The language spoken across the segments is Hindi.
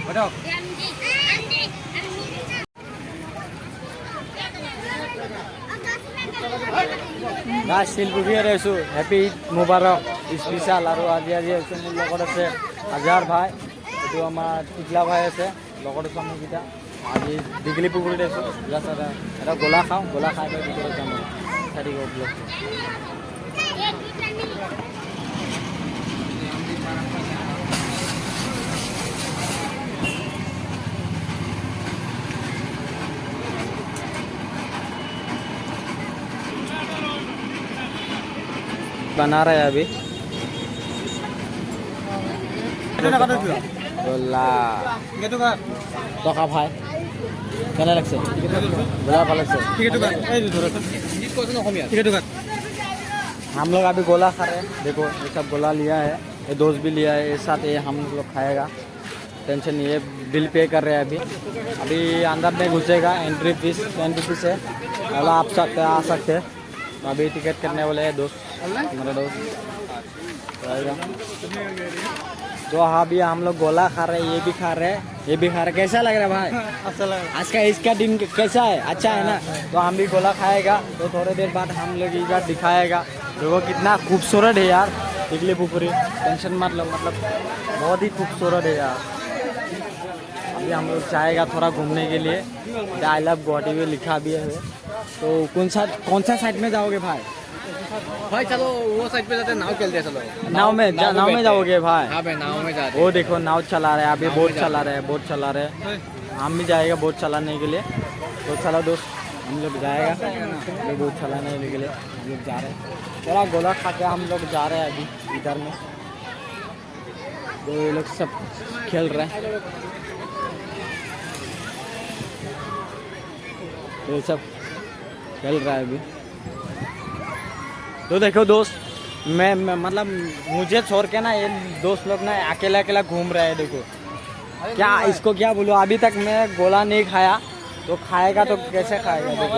बैठो। गाइस শিলপুখুৰী আহিছোঁ। হেপী ঈদ মুবাৰক স্পেচিয়েল আৰু আজি আছে মোৰ লগত আছে আজহাৰ ভাই, এইটো আমাৰ টিকলা ভাই আছে, লগত আছে মোৰকেইটা। আজি দীঘলী পুখুৰীত আছোঁ। জাষ্ট এটা গোলা খাওঁ, গোলা খাই লৈ ভিতৰত যাম আৰু চাই থাকিব ব্লগটো। बना रहे हैं अभी গোলা টকা ভাই কেনে লাগছে? গোলা ভালো লাগছে। हम लोग अभी गोला खा रहे हैं। देखो ये सब गोला लिया है, ये दोस्त भी लिया है, एक साथ ये हम लोग खाएगा। टेंशन नहीं है। बिल पे कर रहे हैं अभी अंदर में घुसेगा। एंट्री फीस 10 रुपीज़ है। अगर आप सकते आ सकते हैं। तो अभी टिकट करने वाले हैं दोस्त, मेरा दोस्त आएगा। तो अभी हम लोग गोला खा रहे हैं, ये भी खा रहे हैं, ये भी खा रहे हैं। कैसा लग रहा है भाई? अच्छा लग रहा है। आज का इसका दिन कैसा है? अच्छा है ना? तो हम भी गोला खाएगा, तो थोड़ी देर बाद हम लोग इधर दिखाएगा। देखो कितना खूबसूरत है यार दीघली पुखुरी। टेंशन मत लो, मतलब बहुत ही खूबसूरत है यार। अभी हम लोग जाएगा थोड़ा घूमने के लिए। आई लव गुवाहाटी में लिखा भी है। तो कौन सा साइड में जाओगे भाई? भाई चलो वो साइड पे जाते हैं, नाव चलते हैं। चलो नाव में जाओगे भाई? हाँ भाई नाव में जाते हैं। वो देखो नाव चला रहे हैं अभी, बोट चला रहे हैं, बोट चला रहे हैं। हम भी जाएगा बोट चलाने के लिए। तो चलो दोस्त हम लोग जाएगा बोट चलाने के लिए। हम लोग जा रहे हैं, थोड़ा गोला खा के हम लोग जा रहे हैं अभी इधर में। तो ये लोग सब खेल रहे हैं, तो ये सब खेल रहा है अभी। तो देखो दोस्त मैं मतलब मुझे छोड़ के ना ये दोस्त लोग ना अकेला अकेला घूम रहे हैं। देखो क्या इसको क्या बोलूँ, अभी तक मैं गोला नहीं खाया, तो खाएगा तो कैसे खाएगा? देखो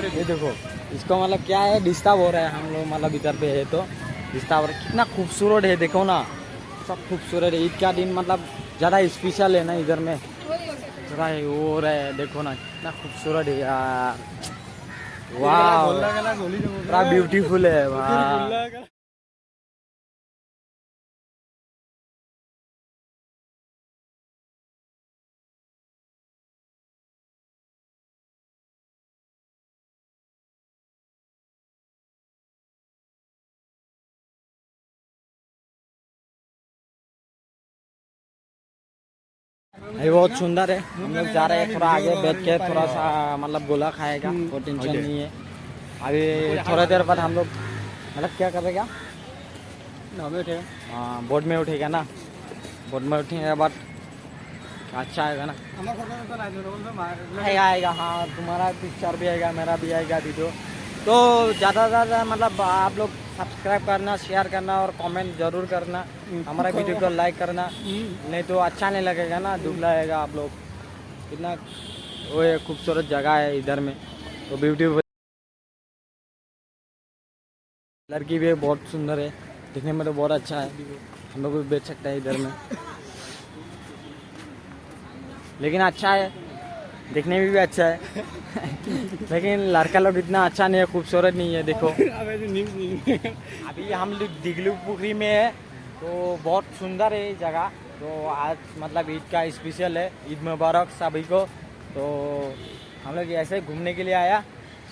ये देखो इसको मतलब क्या है, डिस्टर्ब हो रहा है। हम लोग मतलब इधर पे है तो डिस्टर्ब हो रहा है। कितना खूबसूरत है देखो ना, सब खूबसूरत है। ईद का दिन मतलब ज़्यादा स्पेशल है ना इधर में, थोड़ा हो रहा है। देखो ना कितना खूबसूरत है यार, वाह बड़ा ब्यूटीफुल है वाह। ये बहुत सुंदर है। हम लोग जा रहे हैं, थोड़ा आगे बैठ के थोड़ा सा मतलब गोला खाएगा, कोई टेंशन नहीं है। अभी थोड़ा देर बाद हम लोग मतलब क्या करेगा, नाव में उठेगा। हाँ बोट में उठेगा ना, बोट में उठेगा बाद अच्छा आएगा ना, आएगा। हाँ तुम्हारा पिक्चर भी आएगा, मेरा भी आएगा वीडियो। तो ज़्यादा से ज़्यादा मतलब आप लोग सब्सक्राइब करना, शेयर करना और कमेंट ज़रूर करना। हमारा वीडियो को लाइक करना, नहीं तो अच्छा नहीं लगेगा ना, दुख लगेगा आप लोग। कितना वो खूबसूरत जगह है इधर में, तो ब्यूटीफुल। लड़की भी बहुत सुंदर है, दिखने में तो बहुत अच्छा है। हम लोग भी बेच सकते हैं इधर में, लेकिन अच्छा है, दिखने में भी अच्छा है। लेकिन लड़का लोग इतना अच्छा नहीं है, खूबसूरत नहीं है। देखो अभी हम लोग दीघली पुखुरी में है, तो बहुत सुंदर है ये जगह। तो आज मतलब ईद का स्पेशल है, ईद मुबारक सभी को। तो हम लोग ऐसे घूमने के लिए आया,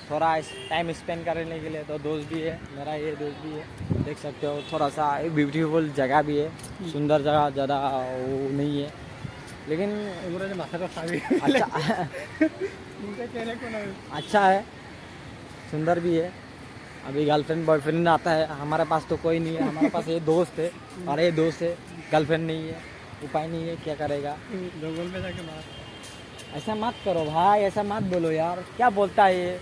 थोड़ा टाइम स्पेंड करने के लिए। तो दोस्त भी है मेरा, ये दोस्त भी है, देख सकते हो। थोड़ा सा ब्यूटीफुल जगह भी है, सुंदर जगह, ज़्यादा वो नहीं है, लेकिन अच्छा अच्छा है, सुंदर भी है। अभी गर्लफ्रेंड बॉयफ्रेंड आता है, हमारे पास तो कोई नहीं है। हमारे पास ये दोस्त है और ये दोस्त है, गर्लफ्रेंड नहीं है, उपाय नहीं है, क्या करेगा? ऐसा मत करो भाई, ऐसा मत बोलो यार, क्या बोलता है ये?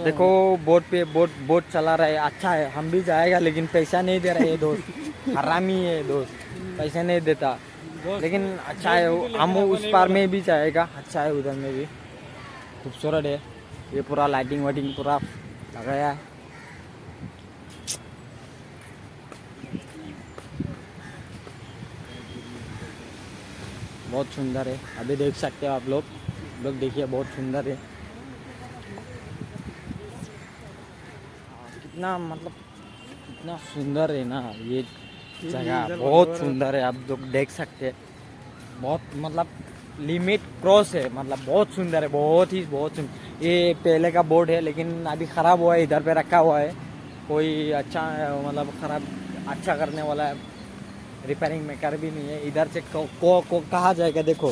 देखो बोट पे बोट चला रहा है, अच्छा है। हम भी जाएगा, लेकिन पैसा नहीं दे रहा है ये दोस्त, हरामी है दोस्त, पैसे नहीं देता। लेकिन अच्छा है, हम उस पार में भी जाएगा, अच्छा है, उधर में भी खूबसूरत है। ये पूरा लाइटिंग वाइटिंग पूरा लगाया है। बहुत सुंदर है। अभी देख सकते हो आप लोग देखिए बहुत सुंदर है। कितना मतलब कितना सुंदर है ना ये जगह, बहुत सुंदर है। आप लोग देख सकते हैं, बहुत मतलब लिमिट क्रॉस है, मतलब बहुत सुंदर है, बहुत सुंदर। ये पहले का बोर्ड है लेकिन अभी ख़राब हुआ है, इधर पे रखा हुआ है। कोई अच्छा मतलब ख़राब अच्छा करने वाला है, रिपेयरिंग मेकर भी नहीं है। इधर से कहाँ जाएगा देखो,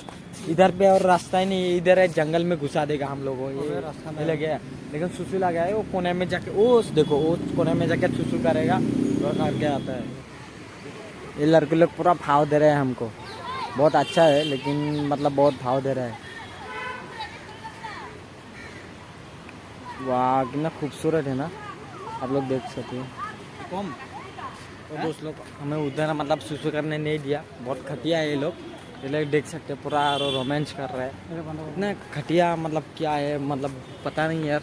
इधर पे और रास्ता ही नहीं है, इधर है जंगल में घुसा देगा हम लोगों को। ये रास्ता में लग गया, लेकिन सुसु लगा है वो कोने में जाके, वो देखो वो कोने में जाके सुसु करेगा और करके आता है। ये लड़के लोग पूरा भाव दे रहे हैं हमको, बहुत अच्छा है लेकिन मतलब बहुत भाव दे रहा है। वाह कितना खूबसूरत है ना, आप लोग देख सकते हैं। कम तो दोस्त लोग हमें उधर मतलब सुसु करने नहीं दिया, बहुत घटिया है ये लोग। ये लोग देख सकते हैं पूरा रोमांच कर रहा है, इतना घटिया मतलब क्या है मतलब पता नहीं यार।